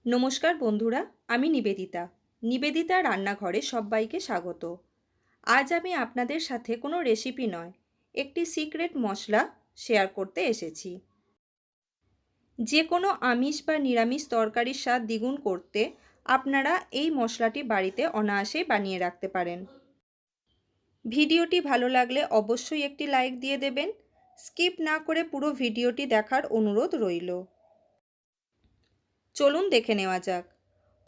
নমস্কার বন্ধুরা, আমি নিবেদিতা রান্নাঘরে সবাইকে স্বাগত। আজ আমি আপনাদের সাথে কোনো রেসিপি নয়, একটি সিক্রেট মশলা শেয়ার করতে এসেছি। যে কোনো আমিষ বা নিরামিষ তরকারির স্বাদ দ্বিগুণ করতে আপনারা এই মশলাটি বাড়িতে অনায়াসেই বানিয়ে রাখতে পারেন। ভিডিওটি ভালো লাগলে অবশ্যই একটি লাইক দিয়ে দেবেন। স্কিপ না করে পুরো ভিডিওটি দেখার অনুরোধ রইল। চলুন দেখে নেওয়া যাক।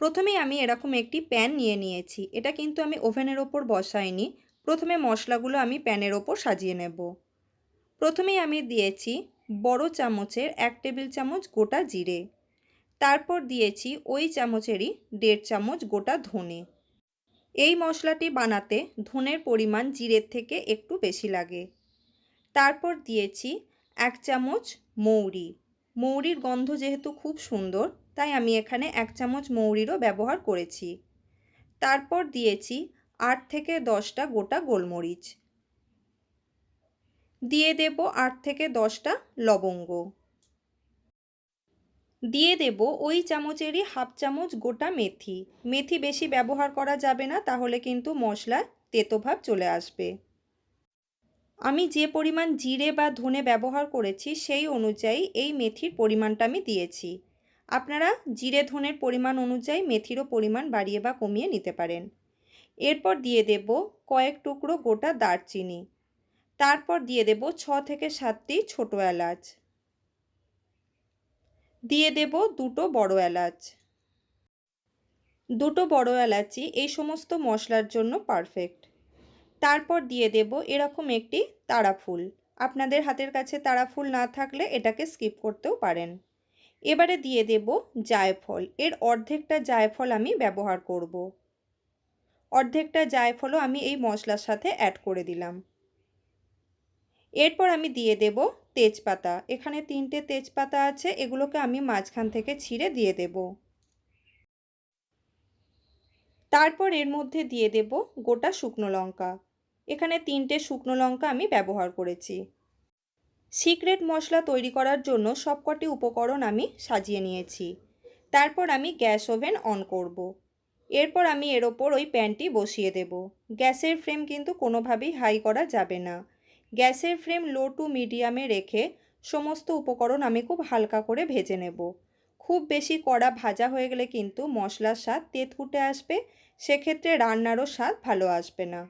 প্রথমেই আমি এরকম একটি প্যান নিয়ে নিয়েছি। এটা কিন্তু আমি ওভেনের ওপর বসাইনি। প্রথমে মশলাগুলো আমি প্যানের ওপর সাজিয়ে নেব। প্রথমেই আমি দিয়েছি বড় চামচের 1 টেবিল চামচ গোটা জিরে। তারপর দিয়েছি ওই চামচেরই 1.5 চামচ গোটা ধনে। এই মশলাটি বানাতে ধনের পরিমাণ জিরের থেকে একটু বেশি লাগে। তারপর দিয়েছি 1 চামচ মৌরি। মৌরির গন্ধ যেহেতু খুব সুন্দর, তাই আমি এখানে 1 চামচ মৌরিরও ব্যবহার করেছি। তারপর দিয়েছি 8 থেকে 10টা গোটা গোলমরিচ। দিয়ে দেব 8 থেকে 10টা লবঙ্গ। দিয়ে দেব ওই চামচেরই হাফ চামচ গোটা মেথি। মেথি বেশি ব্যবহার করা যাবে না, তাহলে কিন্তু মশলায় তেতো ভাব চলে আসবে। আমি যে পরিমাণ জিরে বা ধনে ব্যবহার করেছি সেই অনুযায়ী এই মেথির পরিমাণটা আমি দিয়েছি। আপনারা জিরে ধনের পরিমাণ অনুযায়ী মেথিরও পরিমাণ বাড়িয়ে বা কমিয়ে নিতে পারেন। এরপর দিয়ে দেব কয়েক টুকরো গোটা দারচিনি। তারপর দিয়ে দেব 6 থেকে 7টি ছোটো এলাচ। দিয়ে দেব 2টো বড় এলাচ। 2টো বড় এলাচি এই সমস্ত মশলার জন্য পারফেক্ট। তারপর দিয়ে দেব এরকম একটি তারা ফুল। আপনাদের হাতের কাছে তারা ফুল না থাকলে এটাকে স্কিপ করতেও পারেন। এবারে দিয়ে দেব জায়ফল। এর অর্ধেকটা জায়ফল আমি ব্যবহার করব। অর্ধেকটা জায়ফলও আমি এই মশলার সাথে অ্যাড করে দিলাম। এরপর আমি দিয়ে দেব তেজপাতা। এখানে 3টে তেজপাতা আছে, এগুলোকে আমি মাঝখান থেকে ছিঁড়ে দিয়ে দেব। তারপর এর মধ্যে দিয়ে দেব গোটা শুকনো লঙ্কা। এখানে 3টে শুকনো লঙ্কা আমি ব্যবহার করেছি। সিক্রেট মশলা তৈরি করার জন্য সবকটি উপকরণ আমি সাজিয়ে নিয়েছি। তারপর আমি গ্যাস ওভেন অন করব। এরপর আমি এর ওপর ওই প্যানটি বসিয়ে দেব। গ্যাসের ফ্লেম কিন্তু কোনোভাবেই হাই করা যাবে না। গ্যাসের ফ্লেম লো টু মিডিয়ামে রেখে সমস্ত উপকরণ আমি খুব হালকা করে ভেজে নেব। খুব বেশি কড়া ভাজা হয়ে গেলে কিন্তু মশলার স্বাদ তেঁতুটে আসবে, সেক্ষেত্রে রান্নারও স্বাদ ভালো আসবে না।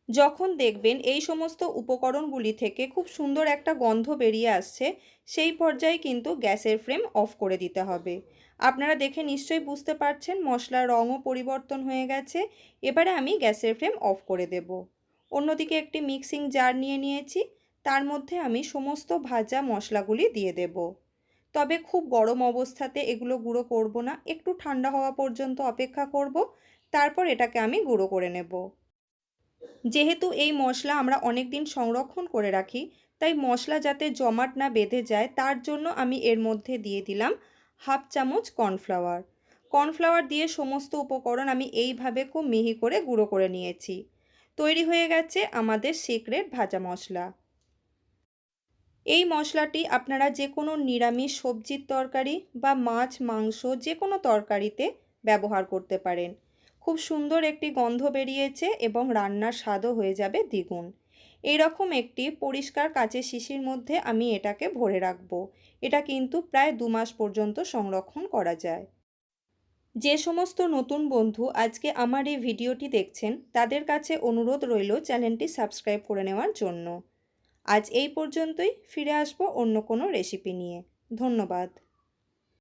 যখন দেখবেন এই সমস্ত উপকরণগুলি থেকে খুব সুন্দর একটা গন্ধ বেরিয়ে আসছে, সেই পর্যায়ে কিন্তু গ্যাসের ফ্লেম অফ করে দিতে হবে। আপনারা দেখে নিশ্চয়ই বুঝতে পারছেন মশলার রঙও পরিবর্তন হয়ে গেছে। এবারে আমি গ্যাসের ফ্লেম অফ করে দেব। অন্যদিকে একটি মিক্সিং জার নিয়ে নিয়েছি, তার মধ্যে আমি সমস্ত ভাজা মশলাগুলি দিয়ে দেব। তবে খুব গরম অবস্থাতে এগুলো গুঁড়ো করব না, একটু ঠান্ডা হওয়া পর্যন্ত অপেক্ষা করব, তারপর এটাকে আমি গুঁড়ো করে নেব। যেহেতু এই মশলা আমরা অনেক দিন সংরক্ষণ করে রাখি, তাই মশলা যাতে জমাট না বেঁধে যায় তার জন্য আমি এর মধ্যে দিয়ে দিলাম হাফ চামচ কর্নফ্লাওয়ার। কর্নফ্লাওয়ার দিয়ে সমস্ত উপকরণ আমি এইভাবে খুব মিহি করে গুঁড়ো করে নিয়েছি। তৈরি হয়ে গেছে আমাদের সিক্রেট ভাজা মশলা। এই মশলাটি আপনারা যে কোনো নিরামিষ সবজির তরকারি বা মাছ মাংস যে কোনো তরকারিতে ব্যবহার করতে পারেন। খুব সুন্দর একটি গন্ধ বেরিয়েছে এবং রান্নার স্বাদও হয়ে যাবে দ্বিগুণ। এইরকম একটি পরিষ্কার কাচের শিশির মধ্যে আমি এটাকে ভরে রাখবো। এটা কিন্তু প্রায় 2 মাস পর্যন্ত সংরক্ষণ করা যায়। যে সমস্ত নতুন বন্ধু আজকে আমার এই ভিডিওটি দেখছেন, তাদের কাছে অনুরোধ রইল চ্যানেলটি সাবস্ক্রাইব করে নেওয়ার জন্য। আজ এই পর্যন্তই, ফিরে আসবো অন্য কোনো রেসিপি নিয়ে। ধন্যবাদ।